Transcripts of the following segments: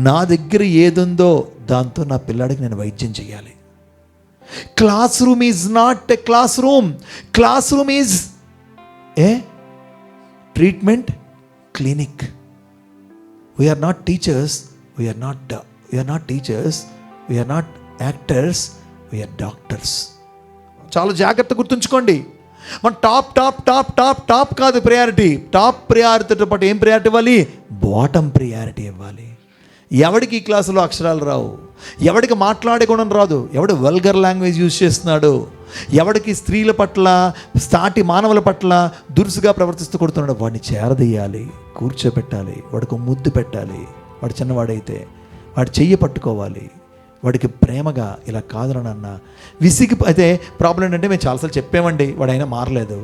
నా దగ్గర ఏదుందో దాంతో నా పిల్లాడికి నేను వైద్యం చేయాలి. Classroom is not a classroom. Classroom is a treatment clinic. We're not teachers, we're not teachers, we're not actors, we're doctors. చాలా జాగ్రత్త గుర్తుంచుకోండి. మన top top top top top కాదు ప్రయారిటీ. టాప్ ప్రయారిటీతో పాటు ఏం ప్రయారిటీ ఇవ్వాలి? బాటమ్ ప్రయారిటీ ఇవ్వాలి. ఎవడికి ఈ క్లాసులో అక్షరాలు రావు, ఎవడికి మాట్లాడే గుణం రాదు, ఎవడు వల్గర్ లాంగ్వేజ్ యూజ్ చేస్తున్నాడు, ఎవడికి స్త్రీల పట్ల సాటి మానవుల పట్ల దురుసుగా ప్రవర్తిస్తూ కొడుతున్నాడు, వాడిని చేరదీయాలి, కూర్చోబెట్టాలి, వాడికి ముద్దు పెట్టాలి. వాడు చిన్నవాడైతే వాడి చెయ్యి పట్టుకోవాలి, వాడికి ప్రేమగా ఇలా కాదురా నాన్న. విసిగి అయితే ప్రాబ్లం ఏంటంటే మేము చాలాసార్లు చెప్పామండి, వాడైనా మారలేదు.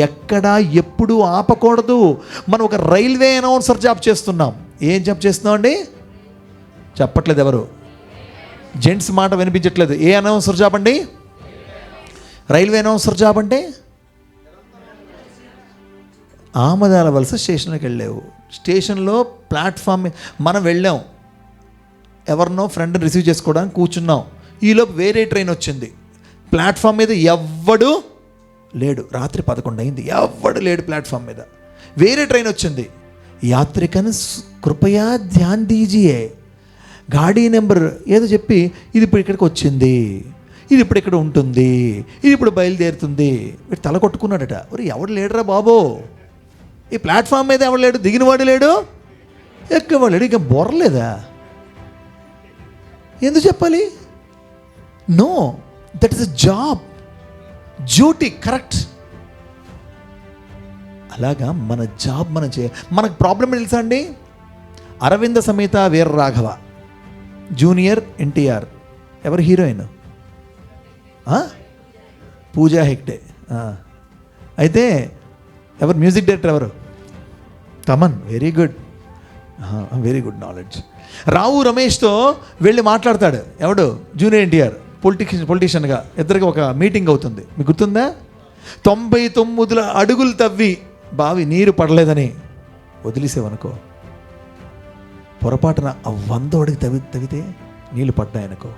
ఎక్కడా ఎప్పుడూ ఆపకూడదు. మనం ఒక రైల్వే అనౌన్సర్ జాబ్ చేస్తున్నాం. ఏం జాబ్ చేస్తున్నాం అండి? చెప్పట్లేదు ఎవరు, జెంట్స్ మాట వినిపించట్లేదు. ఏ అనౌన్సర్ జాబ్ అండి? రైల్వే అనౌన్సర్ జాబ్ అంటే ఆమదాల వలస స్టేషన్కి వెళ్ళావు. స్టేషన్లో ప్లాట్ఫామ్ మనం వెళ్ళాం, ఎవరినో ఫ్రెండ్ని రిసీవ్ చేసుకోవడానికి కూర్చున్నాం. ఈలోపు వేరే ట్రైన్ వచ్చింది. ప్లాట్ఫామ్ మీద ఎవ్వడు లేడు. రాత్రి 11 అయింది, ఎవ్వడు లేడు ప్లాట్ఫామ్ మీద. వేరే ట్రైన్ వచ్చింది. యాత్రికన్ కృపయా ధ్యాన్ దీజియే, గాడీ నెంబర్ ఏదో చెప్పి ఇది ఇప్పుడు ఇక్కడికి వచ్చింది, ఇది ఇప్పుడు ఇక్కడ ఉంటుంది, ఇది ఇప్పుడు బయలుదేరుతుంది. వీడు తల కొట్టుకున్నాడట. ఒరే ఎవడు లేడురా బాబో, ఈ ప్లాట్ఫామ్ మీద ఎవడు లేడు, దిగినవాడు లేడు, ఎక్కవాడు లేడు, ఇక బొర్రలేదా? ఎందుకు చెప్పాలి? No, that is a job, duty, correct. అలాగా మన జాబ్ మనం చేయాలి. మనకు ప్రాబ్లం తెలుసా అండి? అరవింద సమేత వీర రాఘవ, జూనియర్ ఎన్టీఆర్, ఎవరు హీరోయిన్? పూజా హెగ్డే. అయితే ఎవరు మ్యూజిక్ డైరెక్టర్? ఎవరు? Thaman. Very good knowledge. Rao రమేష్తో వెళ్ళి మాట్లాడతాడు. ఎవడు? జూనియర్ ఎన్టీఆర్ పొలిటీషియన్గా. ఇద్దరికి ఒక మీటింగ్ అవుతుంది. మీకు గుర్తుందా? 99 అడుగులు తవ్వి బావి నీరు పడలేదని వదిలేసేవనుకో, పొరపాటున 100 అడుగు తవ్వితే నీళ్ళు పడ్డాయనుకో.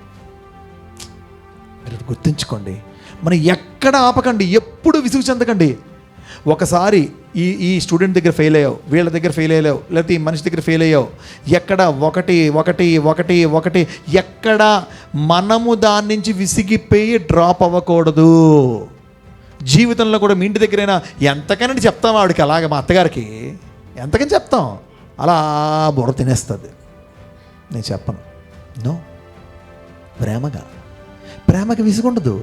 మీరు గుర్తుంచుకోండి, మనం ఎక్కడ ఆపకండి, ఎప్పుడు విసుగు చెందకండి. ఒకసారి ఈ స్టూడెంట్ దగ్గర ఫెయిల్ అయ్యావు, వీళ్ళ దగ్గర ఫెయిల్ అయ్యావు, లేకపోతే ఈ మనిషి దగ్గర ఫెయిల్ అయ్యావు, ఎక్కడ ఒకటి ఎక్కడ మనము దాని నుంచి విసిగిపోయి డ్రాప్ అవ్వకూడదు. జీవితంలో కూడా మీ ఇంటి దగ్గరైనా ఎంతకని చెప్తాం వాడికి, అలాగే మా అత్తగారికి ఎంతకని చెప్తాం, అలా బుర్ర తినేస్తుంది. నేను చెప్పను. నో, ప్రేమకి విసుగుండదు,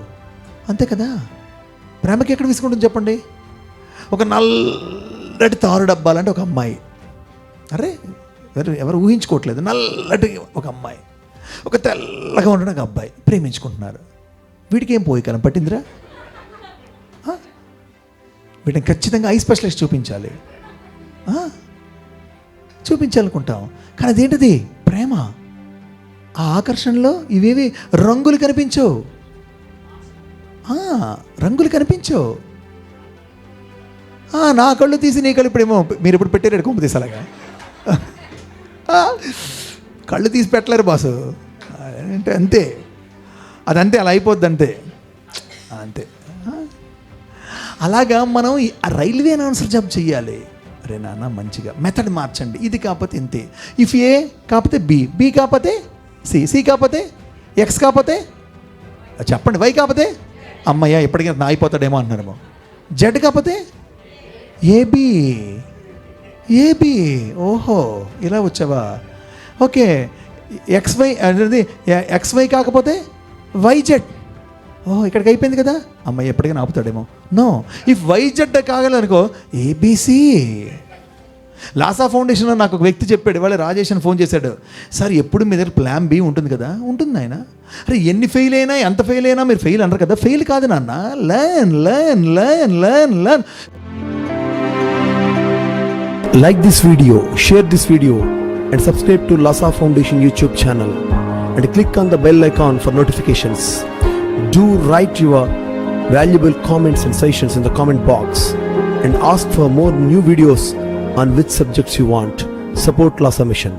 అంతే కదా. ప్రేమకి ఎక్కడ విసుగుంటుంది చెప్పండి? ఒక నల్లటి తారు డబ్బాలంటే ఒక అమ్మాయి, అరే ఎవరు ఊహించుకోవట్లేదు, నల్లటి ఒక అమ్మాయి, ఒక తెల్లగా ఉండడం ఒక అబ్బాయి ప్రేమించుకుంటున్నారు. వీడికి ఏం పోయి కలం పట్టిందిరా? వీటిని ఖచ్చితంగా ఐ స్పెషలిస్ట్ చూపించాలనుకుంటాం. కానీ అదేంటిది? ప్రేమ. ఆ ఆకర్షణలో ఇవేవి రంగులు కనిపించవు. నా కళ్ళు తీసి నీ కళ్ళు ఇప్పుడేమో మీరు ఇప్పుడు పెట్టారు కొంపు తీసి, అలాగా కళ్ళు తీసి పెట్టలేరు బాసు అంటే. అంతే, అదంతే, అలా అయిపోద్ది అంతే. అలాగా మనం రైల్వే అనౌన్సర్ జాబ్ చెయ్యాలి. అరే నాన్న మంచిగా మెథడ్ మార్చండి. ఇది కాకపోతే ఇంతే, ఇఫ్ ఏ కాకపోతే బి కాకపోతే సి కాకపోతే ఎక్స్ కాకపోతే చెప్పండి, వై కాకపోతే అమ్మయ్య ఎప్పటికైనా నా అయిపోతాడేమో అంటున్నారేమో, జెడ్ కాకపోతే ఏబి. ఓహో ఇలా వచ్చావా? ఓకే, ఎక్స్వై అనేది ఎక్స్వై కాకపోతే వైజెడ్. ఓహో ఇక్కడికి అయిపోయింది కదా, అమ్మాయి ఎప్పటికైనా ఆపుతాడేమో. నో, ఇఫ్ వైజెడ్ కాగలనుకో ఏబిసి. లాసా ఫౌండేషన్లో నాకు ఒక వ్యక్తి చెప్పాడు, వాళ్ళ రాజేష్ అని ఫోన్ చేశాడు. సార్ ఎప్పుడు మీ దగ్గర ప్లాన్ బి ఉంటుంది కదా? ఉంటుంది ఆయన. అరే ఎన్ని ఫెయిల్ అయినా ఎంత ఫెయిల్ అయినా మీరు ఫెయిల్ అనరు కదా. ఫెయిల్ కాదు నాన్న, learn. Like this video, share this video and subscribe to Lhasa Foundation YouTube channel and click on the bell icon for notifications. Do write your valuable comments and suggestions in the comment box and ask for more new videos on which subjects you want. Support Lhasa Mission.